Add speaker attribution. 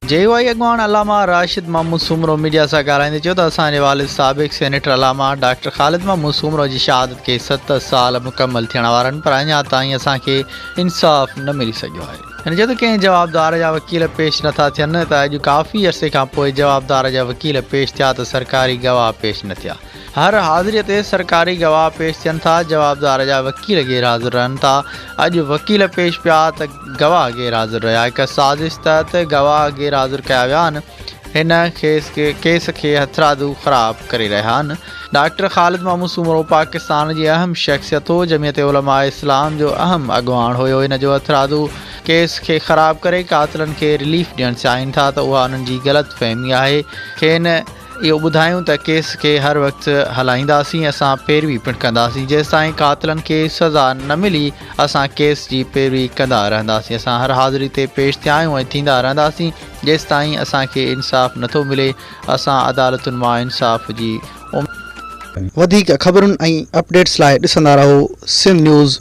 Speaker 1: JY अगवान अलामा Rashid Mahmud Soomro media से ॻाल्हाईंदे चयो त असांजे वालिद साबिक़ सेनेटर अलामा डॉक्टर ख़ालिद महमूद सूमरो जी शहादत के 7 साल मुकम्मल थियण वारा आहिनि, पर अञा ताईं असांखे इंसाफ़ न मिली सघियो आहे। हिन चयो त कंहिं जवाबदार जा वकील पेश नथा थियनि त अॼु काफ़ी अरसे खां पोइ जवाबदार जा वकील पेश थिया त सरकारी गवाह पेश न थिया। हर हाज़िरीअ ते सरकारी गवाह पेश थियनि था, जवाबदार जा वकील गैर हाज़िर रहनि था। अॼु वकील पेश पिया त गवाह गैर हाज़िर रहिया। हिकु साज़िश तहत गवाह गैर हाज़िर कया विया आहिनि। हिन केस खे हथरादू ख़राब करे रहिया आहिनि। डॉक्टर ख़ालिद महमूद सूमरो पाकिस्तान जी अहम शख़्सियत हो, जमियत उलमा इस्लाम जो अहम अॻवान हुयो। हिन जो हथरादू केस खे ख़राब करे कातिलनि खे रिलीफ ॾियणु चाहिनि था त उहा उन्हनि जी ग़लति फ़हमी आहे। खेनि इहो ॿुधायूं त केस खे हर वक़्तु हलाईंदासीं, असां पैरवी पिणु कंदासीं। जेसिताईं कातिलनि खे सज़ा न मिली असां केस जी पैरवी कंदा रहंदासीं। असां हर हाज़िरी ते पेश थिया आहियूं ऐं थींदा रहंदासीं जेसिताईं असांखे इंसाफ़ नथो मिले। असां अदालतुनि मां इंसाफ़ जी
Speaker 2: वधीक ख़बरुनि ऐं अपडेट्स लाइ ॾिसंदा रहो सिंध न्यूज़।